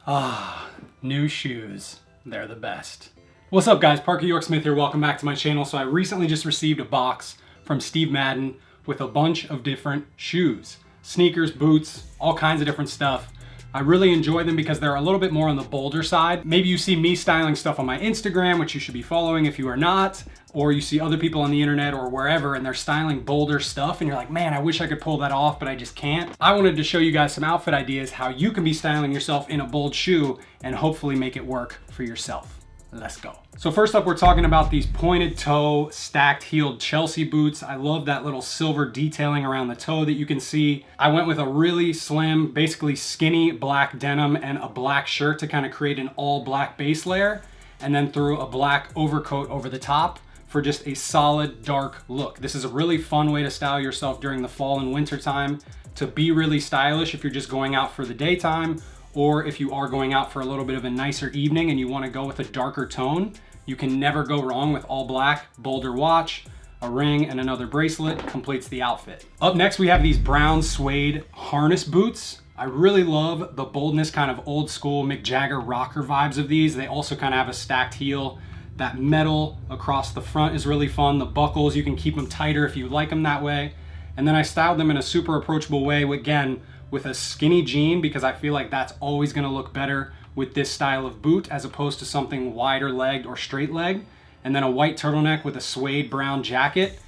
Ah, new shoes. They're the best. What's up guys, Parker York Smith here. Welcome back to my channel. So I recently just received a box from Steve Madden with a bunch of different shoes. Sneakers, boots, all kinds of different stuff. I really enjoy them because they're a little bit more on the bolder side. Maybe you see me styling stuff on my Instagram, which you should be following if you are not, or you see other people on the internet or wherever and they're styling bolder stuff and you're like, man, I wish I could pull that off, but I just can't. I wanted to show you guys some outfit ideas, how you can be styling yourself in a bold shoe and hopefully make it work for yourself. Let's go. So first up, we're talking about these pointed toe, stacked heeled Chelsea boots. I love that little silver detailing around the toe that you can see. I went with a really slim, basically skinny black denim and a black shirt to kind of create an all black base layer, and then threw a black overcoat over the top for just a solid dark look. This is a really fun way to style yourself during the fall and winter time, to be really stylish if you're just going out for the daytime, or if you are going out for a little bit of a nicer evening and you want to go with a darker tone. You can never go wrong with all black, bolder watch, a ring, and another bracelet completes the outfit. Up next, we have these brown suede harness boots. I really love the boldness, kind of old school Mick Jagger rocker vibes of these. They also kind of have a stacked heel. That metal across the front is really fun. The buckles, you can keep them tighter if you like them that way. And then I styled them in a super approachable way, again, with a skinny jean, because I feel like that's always gonna look better with this style of boot as opposed to something wider legged or straight leg. And then a white turtleneck with a suede brown jacket,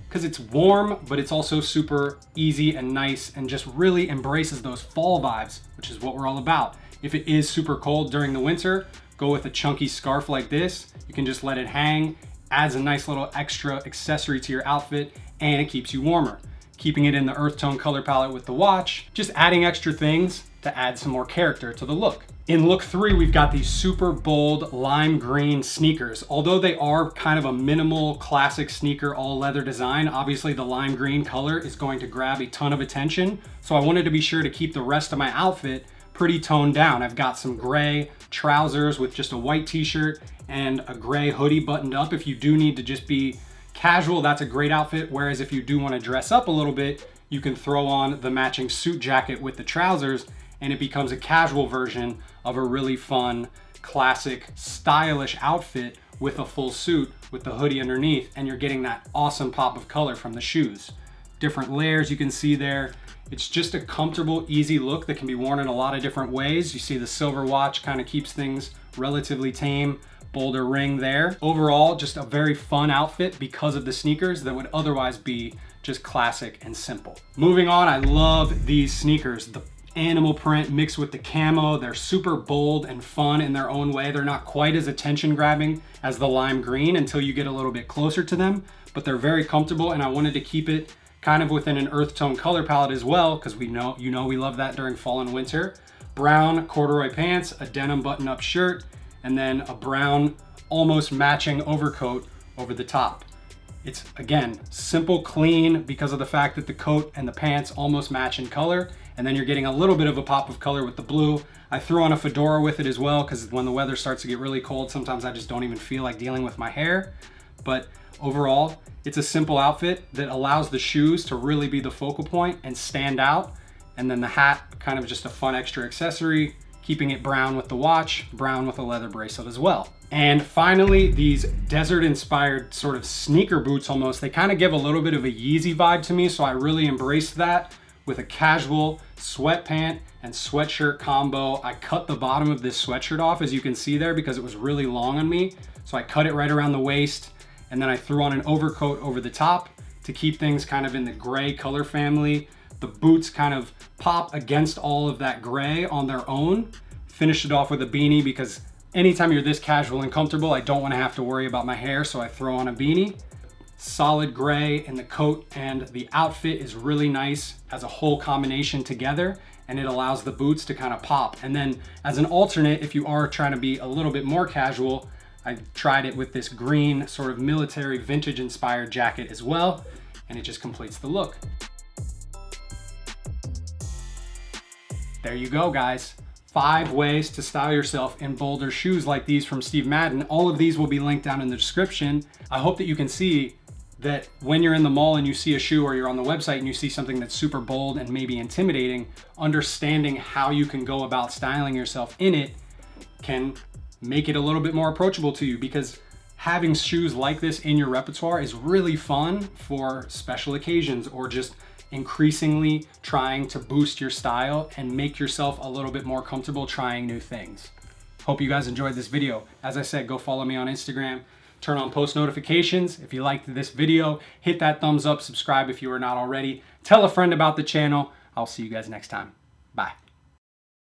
because it's warm, but it's also super easy and nice and just really embraces those fall vibes, which is what we're all about. If it is super cold during the winter, go with a chunky scarf like this. You can just let it hang, adds a nice little extra accessory to your outfit, and it keeps you warmer. Keeping it in the earth tone color palette with the watch, just adding extra things to add some more character to the look. In look 3, we've got these super bold lime green sneakers. Although they are kind of a minimal classic sneaker, all leather design, obviously the lime green color is going to grab a ton of attention. So I wanted to be sure to keep the rest of my outfit pretty toned down. I've got some gray trousers with just a white t-shirt and a gray hoodie buttoned up. If you do need to just be casual, that's a great outfit. Whereas if you do want to dress up a little bit, you can throw on the matching suit jacket with the trousers and it becomes a casual version of a really fun, classic, stylish outfit with a full suit with the hoodie underneath, and you're getting that awesome pop of color from the shoes. Different layers you can see there. It's just a comfortable, easy look that can be worn in a lot of different ways. You see the silver watch kind of keeps things relatively tame. Bolder ring there. Overall, just a very fun outfit because of the sneakers that would otherwise be just classic and simple. Moving on, I love these sneakers. The animal print mixed with the camo. They're super bold and fun in their own way. They're not quite as attention grabbing as the lime green until you get a little bit closer to them, but they're very comfortable, and I wanted to keep it kind of within an earth tone color palette as well, because we love that during fall and winter. Brown corduroy pants, a denim button-up shirt, and then a brown almost matching overcoat over the top. It's, again, simple, clean, because of the fact that the coat and the pants almost match in color, and then you're getting a little bit of a pop of color with the blue. I threw on a fedora with it as well, because when the weather starts to get really cold, sometimes I just don't even feel like dealing with my hair. But overall, it's a simple outfit that allows the shoes to really be the focal point and stand out, and then the hat, kind of just a fun extra accessory, keeping it brown with the watch, brown with a leather bracelet as well. And finally, these desert-inspired sort of sneaker boots almost. They kind of give a little bit of a Yeezy vibe to me, so I really embraced that with a casual sweatpant and sweatshirt combo. I cut the bottom of this sweatshirt off, as you can see there, because it was really long on me. So I cut it right around the waist, and then I threw on an overcoat over the top to keep things kind of in the gray color family. The boots kind of pop against all of that gray on their own. Finished it off with a beanie, because anytime you're this casual and comfortable, I don't want to have to worry about my hair, so I throw on a beanie. Solid gray in the coat, and the outfit is really nice as a whole combination together, and it allows the boots to kind of pop. And then as an alternate, if you are trying to be a little bit more casual, I tried it with this green sort of military vintage inspired jacket as well, and it just completes the look. There you go, guys. 5 ways to style yourself in bolder shoes like these from Steve Madden. All of these will be linked down in the description. I hope that you can see that when you're in the mall and you see a shoe, or you're on the website and you see something that's super bold and maybe intimidating, understanding how you can go about styling yourself in it can make it a little bit more approachable to you, because having shoes like this in your repertoire is really fun for special occasions, or just increasingly trying to boost your style and make yourself a little bit more comfortable trying new things. Hope you guys enjoyed this video. As I said, go follow me on Instagram. Turn on post notifications. If you liked this video, hit that thumbs up, subscribe if you are not already. Tell a friend about the channel. I'll see you guys next time. Bye.